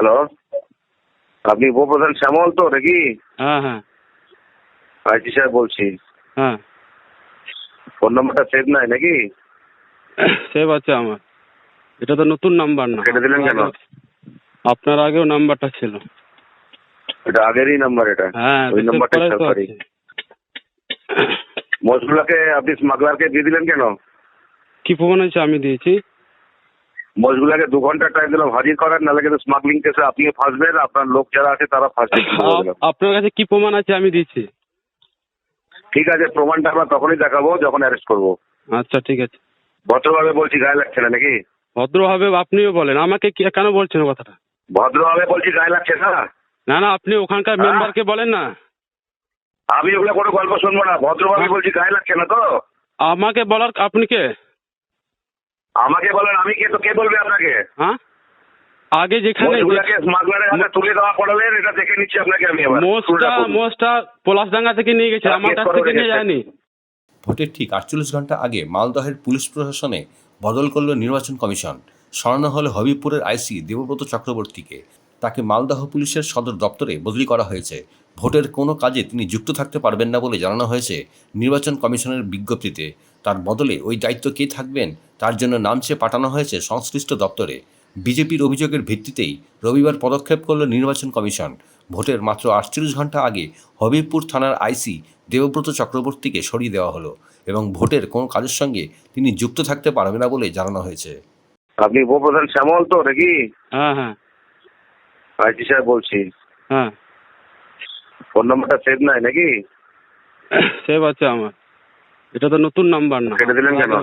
Hello, আপনি উপপ্রধান শ্যামল তো নাকি? হ্যাঁ হ্যাঁ আইসি সাহেব বলছি। হ্যাঁ ফোন নাম্বারটা সেভ নাই নাকি? সেভ আছে আমার। এটা তো নতুন নাম্বার না। কেটে দিলেন কেন? আপনার আগেও নাম্বারটা ছিল। এটা আগেরই নাম্বার, এটা হ্যাঁ ওই তো নাম্বারটা সেভ সেভ করাই করি। তো আছে। মোষগুলাকে আপনি স্মাগলারকে দিয়ে দিলেন কেন? কি প্রমাণ হয়েছে আমি দিয়েছি? মোষগুলাকে 2 ঘন্টা টাইম দিলাম হাজির করার, নাহলে কিন্তু স্মাগলিং কেসে আপনিও ফাঁসবেন, আপনার লোক যারা আছে তারা ফাঁসবে। আপনার কাছে কি প্রমাণ আছে আমি দিয়েছি? ঠিক আছে, প্রমাণটা আমরা তখনই দেখাবো যখন অ্যারেস্ট করবো। আচ্ছা ঠিক আছে। ভদ্রভাবে বলছি, গায়ে লাগছে না নাকি? ভদ্রভাবে আপনিও বলেন, আমাকে কেন বলছেন কথাটা? ভদ্রভাবে বলছি, গায়ে লাগছে না? না না, আপনি ওখানকার মেম্বারকে বলেন না। আমি ওগুলো কোনো গল্প শুনবো না, ভদ্রভাবে বলছি, গায়ে লাগছে না তো? আমাকে বলার আপনি কে? আমাকে বলেন, আমি কে? তো কে বলবে আপনাকে? হ্যাঁ, আগে যেখানে মোষগুলাকে স্মাগলারের হাতে তুলে দেওয়া পড়ালেন, এটা দেখে নিচ্ছি আপনাকে আমি। এবার মোষটা পলাশডাঙ্গা থেকে নিয়ে গেছে, আমার কাছ থেকে নিয়ে যায়নি। ভোটের ঠিক 48 ঘন্টা আগে মালদহের পুলিশ প্রশাসনে বদল করল নির্বাচন কমিশন। সরানো হলো হবিবপুরের আইসি দেবব্রত চক্রবর্তীকে। তাকে মালদহ পুলিশের সদর দপ্তরে বদলি করা হয়েছে। ভোটের কোনো কাজে তিনি যুক্ত থাকতে পারবেন না বলে জানানো হয়েছে নির্বাচন কমিশনের বিজ্ঞপ্তিতে। তার বদলে ওই দায়িত্ব কে থাকবেন তার জন্য নাম চেয়ে পাঠানো হয়েছে সংশ্লিষ্ট দপ্তরে। বিজেপির অভিযোগের ভিত্তিতেই রবিবার পদক্ষেপ করল নির্বাচন কমিশন। ভোটের মাত্র 48 ঘন্টা আগে হবিবপুর থানার আইসি দেবব্রত চক্রবর্তীকে সরিয়ে দেওয়া হলো এবং ভোটের কোনো কাজের সঙ্গে তিনি যুক্ত থাকতে পারবে না বলে জানানো হয়েছে। আপনি উপপ্রধান শ্যামল তো নাকি? হ্যাঁ হ্যাঁ আইসি সাহেব বলছি। হ্যাঁ ফোন নাম্বারটা সেভ নাই নাকি? সেভ আছে আমার। এটা তো নতুন নাম্বার না। কেটে দিলেন কেন?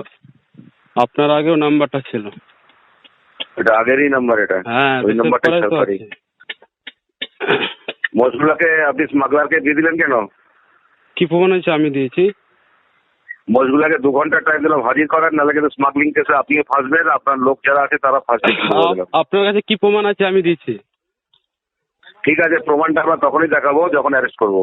আপনার আগেও নাম্বারটা ছিল। এটা আগেরই নাম্বার, এটা হ্যাঁ ওই তো সেভ নাম্বারটা করাই সেভ তো করি। আছে। মোষগুলাকে আপনি স্মাগলারকে দিয়ে দিলেন কেন? কি প্রমাণ হয়েছে আমি দিয়েছি? মোষগুলাকে 2 ঘন্টা টাইম দিলাম হাজির করার, নাহলে কিন্তু স্মাগলিং কেসে আপনিও ফাঁসবেন, আপনার লোক যারা আছে তারা ফাঁসবে। আপনার কাছে কি প্রমাণ আছে আমি দিয়েছি? ঠিক আছে, প্রমাণটা আমরা তখনই দেখাবো যখন অ্যারেস্ট করবো।